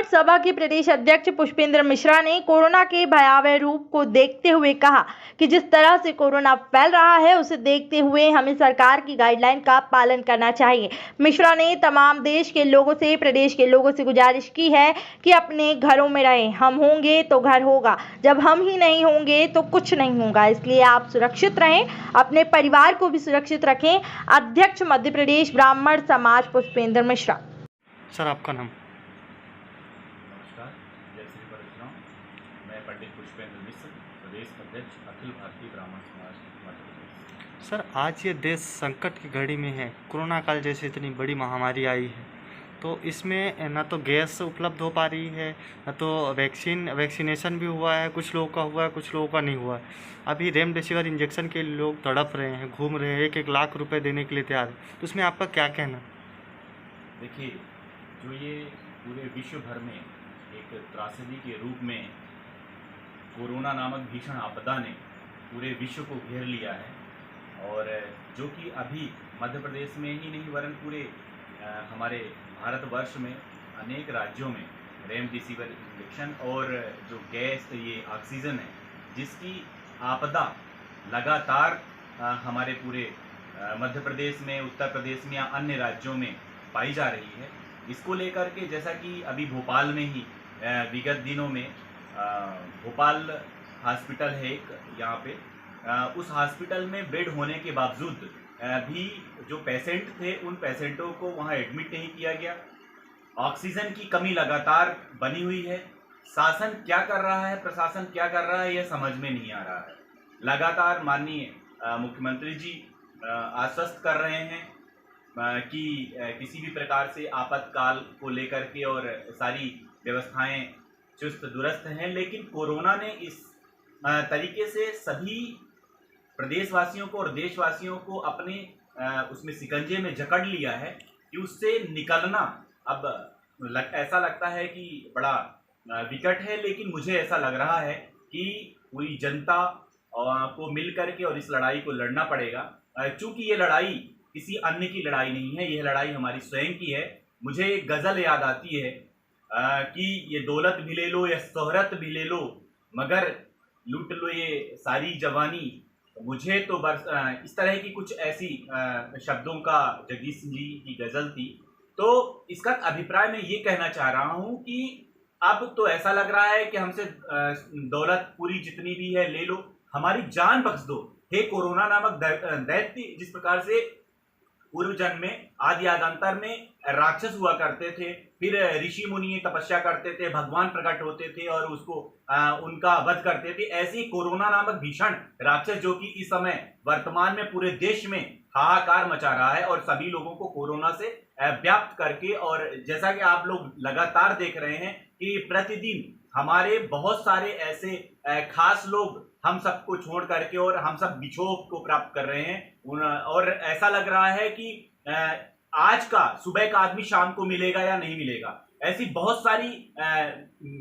सभा के प्रदेश अध्यक्ष पुष्पेंद्र मिश्रा ने कोरोना के भयावह रूप को देखते हुए कहा कि जिस तरह से कोरोना फैल रहा है उसे देखते हुए हमें सरकार की गाइडलाइन का पालन करना चाहिए। मिश्रा ने तमाम देश के लोगों से, प्रदेश के लोगों से गुजारिश की है कि अपने घरों में रहें। हम होंगे तो घर होगा, जब हम ही नहीं होंगे तो कुछ नहीं होगा। इसलिए आप सुरक्षित रहें, अपने परिवार को भी सुरक्षित रखें। अध्यक्ष मध्य प्रदेश ब्राह्मण समाज पुष्पेंद्र मिश्रा। सर, आपका नाम? नमस्कार, जय श्री परशुराम। मैं पंडित पुष्पेंद्र मिश्र, प्रदेश अध्यक्ष अखिल भारतीय ब्राह्मण समाज मध्य प्रदेश। सर, आज ये देश संकट की घड़ी में है। कोरोना काल जैसी इतनी बड़ी महामारी आई है, तो इसमें न तो गैस उपलब्ध हो पा रही है, न तो वैक्सीनेशन भी हुआ है। कुछ लोगों का हुआ है, कुछ लोगों का नहीं हुआ है। अभी रेमडेसिविर इंजेक्शन के लोग तड़प रहे हैं, घूम रहे हैं, 1-1 लाख रुपए देने के लिए तैयार है। तो उसमें आपका क्या कहना? देखिए, जो ये पूरे विश्व भर में एक त्रासदी के रूप में कोरोना नामक भीषण आपदा ने पूरे विश्व को घेर लिया है, और जो कि अभी मध्य प्रदेश में ही नहीं वरन पूरे हमारे भारतवर्ष में अनेक राज्यों में रेमडेसिविर इंजेक्शन और जो गैस ये ऑक्सीजन है, जिसकी आपदा लगातार हमारे पूरे मध्य प्रदेश में, उत्तर प्रदेश में या अन्य राज्यों में पाई जा रही है। इसको लेकर के जैसा कि अभी भोपाल में ही विगत दिनों में भोपाल हॉस्पिटल है एक यहाँ पे, उस हॉस्पिटल में बेड होने के बावजूद भी जो पेशेंट थे उन पेशेंटों को वहाँ एडमिट नहीं किया गया। ऑक्सीजन की कमी लगातार बनी हुई है। शासन क्या कर रहा है, प्रशासन क्या कर रहा है, यह समझ में नहीं आ रहा है। लगातार माननीय मुख्यमंत्री जी आश्वस्त कर रहे हैं कि किसी भी प्रकार से आपातकाल को लेकर के और सारी व्यवस्थाएं चुस्त दुरुस्त हैं, लेकिन कोरोना ने इस तरीके से सभी प्रदेशवासियों को और देशवासियों को अपने उसमें शिकंजे में जकड़ लिया है कि उससे निकलना अब ऐसा लगता है कि बड़ा विकट है। लेकिन मुझे ऐसा लग रहा है कि पूरी जनता को मिल करके और इस लड़ाई को लड़ना पड़ेगा, चूँकि ये लड़ाई किसी अन्य की लड़ाई नहीं है, यह लड़ाई हमारी स्वयं की है। मुझे एक गज़ल याद आती है कि ये दौलत भी ले लो या शोहरत भी ले लो, मगर लूट लो ये सारी जवानी। मुझे तो बस इस तरह की कुछ ऐसी शब्दों का जगदीश सिंह जी की गज़ल थी। तो इसका अभिप्राय मैं ये कहना चाह रहा हूँ कि अब तो ऐसा लग रहा है कि हमसे दौलत पूरी जितनी भी है ले लो, हमारी जान बख्श दो। हे कोरोना नामक दैत्य, जिस प्रकार से पूर्व जन्म में आदि आदांतर में राक्षस हुआ करते थे, फिर ऋषि मुनि तपस्या करते थे, भगवान प्रकट होते थे और उसको उनका वध करते थे, ऐसे ही कोरोना नामक भीषण राक्षस जो कि इस समय वर्तमान में पूरे देश में हाहाकार मचा रहा है और सभी लोगों को कोरोना से व्याप्त करके, और जैसा कि आप लोग लगातार देख रहे हैं कि प्रतिदिन हमारे बहुत सारे ऐसे खास लोग हम सबको छोड़ करके और हम सब विक्षोभ को प्राप्त कर रहे हैं, और ऐसा लग रहा है कि आज का सुबह का आदमी शाम को मिलेगा या नहीं मिलेगा। ऐसी बहुत सारी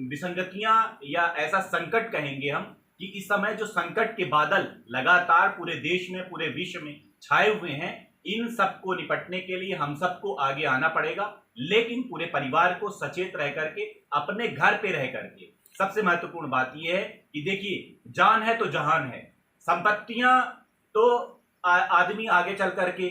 विसंगतियां या ऐसा संकट कहेंगे हम कि इस समय जो संकट के बादल लगातार पूरे देश में, पूरे विश्व में छाए हुए हैं, इन सबको निपटने के लिए हम सबको आगे आना पड़ेगा, लेकिन पूरे परिवार को सचेत रह करके, अपने घर पे रह करके। सबसे महत्वपूर्ण बात यह है कि देखिए, जान है तो जहान है। संपत्तियां तो आदमी आगे चल करके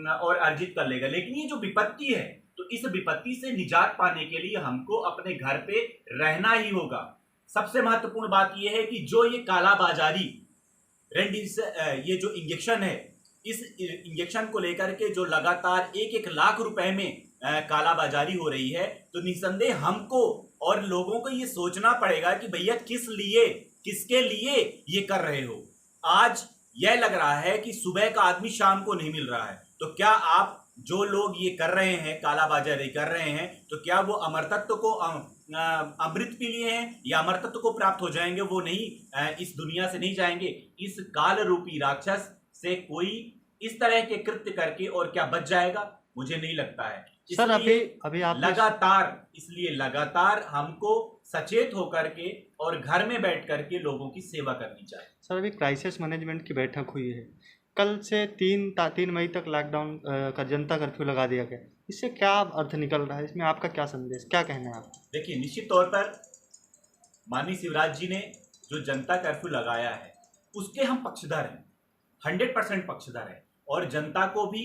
और अर्जित कर लेगा, लेकिन ये जो विपत्ति है, तो इस विपत्ति से निजात पाने के लिए हमको अपने घर पे रहना ही होगा। सबसे महत्वपूर्ण बात यह है कि जो ये कालाबाजारी ये जो इंजेक्शन है, इस इंजेक्शन को लेकर के जो लगातार 1-1 लाख रुपए में कालाबाजारी हो रही है, तो निसंदेह हमको और लोगों को ये सोचना पड़ेगा कि भैया किस लिए, किसके लिए ये कर रहे हो। आज यह लग रहा है कि सुबह का आदमी शाम को नहीं मिल रहा है, तो क्या आप जो लोग ये कर रहे हैं, कालाबाजारी कर रहे हैं, तो क्या वो अमरतत्व को अमृत पी लिए हैं या अमरतत्व को प्राप्त हो जाएंगे? वो नहीं, इस दुनिया से नहीं जाएंगे। इस काल रूपी राक्षस से कोई इस तरह के कृत्य करके और क्या बच जाएगा? मुझे नहीं लगता है। सर, अभी आप इसलिए लगातार हमको सचेत होकर के और घर में बैठ करके लोगों की सेवा करनी चाहिए। सर, अभी क्राइसिस मैनेजमेंट की बैठक हुई है, कल से 3 मई तक लॉकडाउन का जनता कर्फ्यू लगा दिया गया, इससे क्या अर्थ निकल रहा है, इसमें आपका क्या संदेश, क्या कहना है आपका? देखिए, निश्चित तौर पर माननीय शिवराज जी ने जो जनता कर्फ्यू लगाया है उसके हम पक्षधर हैं, 100% पक्षधर हैं। और जनता को भी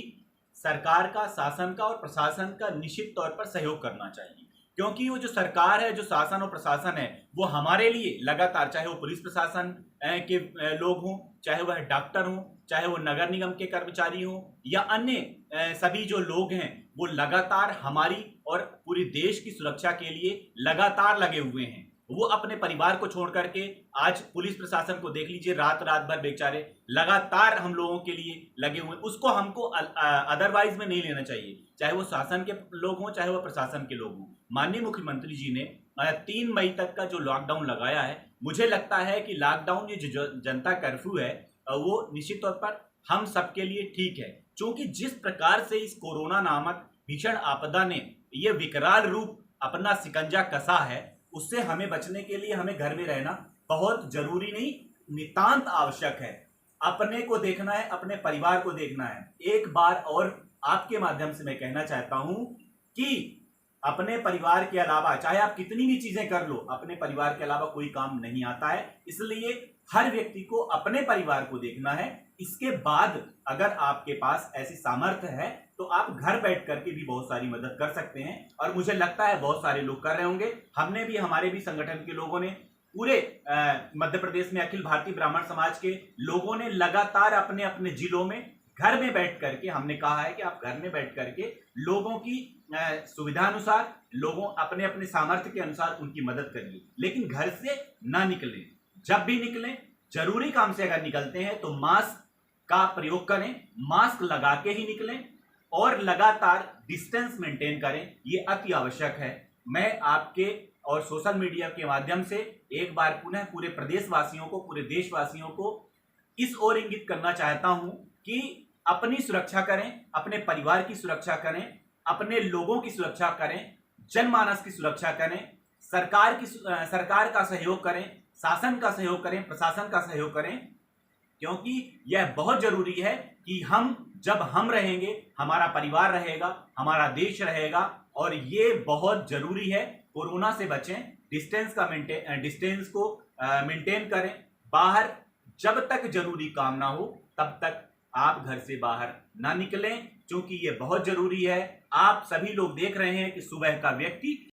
सरकार का, शासन का और प्रशासन का निश्चित तौर पर सहयोग करना चाहिए, क्योंकि वो जो सरकार है, जो शासन और प्रशासन है, वो हमारे लिए लगातार, चाहे वो पुलिस प्रशासन के लोग हों, चाहे वह डॉक्टर हों, चाहे वो नगर निगम के कर्मचारी हों, या अन्य सभी जो लोग हैं, वो लगातार हमारी और पूरी देश की सुरक्षा के लिए लगातार लगे हुए हैं। वो अपने परिवार को छोड़ करके, आज पुलिस प्रशासन को देख लीजिए, रात रात भर बेचारे लगातार हम लोगों के लिए लगे हुए हैं। उसको हमको अदरवाइज में नहीं लेना चाहिए, चाहे वो शासन के लोग हों, चाहे वो प्रशासन के लोग हों। माननीय मुख्यमंत्री जी ने 3 मई तक का जो लॉकडाउन लगाया है, मुझे लगता है कि लॉकडाउन, ये जो जनता कर्फ्यू है, वो निश्चित तौर पर हम सबके लिए ठीक है, क्योंकि जिस प्रकार से इस कोरोना नामक भीषण आपदा ने ये विकराल रूप अपना शिकंजा कसा है, उससे हमें बचने के लिए हमें घर में रहना बहुत जरूरी नहीं, नितांत आवश्यक है। अपने को देखना है, अपने परिवार को देखना है। एक बार और आपके माध्यम से मैं कहना चाहता हूं कि अपने परिवार के अलावा, चाहे आप कितनी भी चीजें कर लो, अपने परिवार के अलावा कोई काम नहीं आता है। इसलिए हर व्यक्ति को अपने परिवार को देखना है। इसके बाद अगर आपके पास ऐसी सामर्थ्य है तो आप घर बैठ करके भी बहुत सारी मदद कर सकते हैं, और मुझे लगता है बहुत सारे लोग कर रहे होंगे। हमने भी, हमारे भी संगठन के लोगों ने, पूरे मध्य प्रदेश में अखिल भारतीय ब्राह्मण समाज के लोगों ने लगातार अपने अपने जिलों में घर में बैठ करके, हमने कहा है कि आप घर में बैठ करके लोगों की सुविधा अनुसार, लोगों अपने अपने सामर्थ्य के अनुसार उनकी मदद करिए, लेकिन घर से ना निकलें। जब भी निकलें, जरूरी काम से अगर निकलते हैं तो मास्क का प्रयोग करें, मास्क लगा के ही निकलें, और लगातार डिस्टेंस मेंटेन करें, ये अति आवश्यक है। मैं आपके और सोशल मीडिया के माध्यम से एक बार पुनः पूरे प्रदेशवासियों को, पूरे देशवासियों को इस ओर इंगित करना चाहता हूं कि अपनी सुरक्षा करें, अपने परिवार की सुरक्षा करें, अपने लोगों की सुरक्षा करें, जनमानस की सुरक्षा करें, सरकार का सहयोग करें, शासन का सहयोग करें, प्रशासन का सहयोग करें, क्योंकि यह बहुत जरूरी है कि जब हम रहेंगे, हमारा परिवार रहेगा, हमारा देश रहेगा, और ये बहुत जरूरी है। कोरोना से बचें, डिस्टेंस को मेंटेन करें। बाहर जब तक जरूरी काम ना हो तब तक आप घर से बाहर ना निकलें, क्योंकि ये बहुत जरूरी है। आप सभी लोग देख रहे हैं कि सुबह का व्यक्ति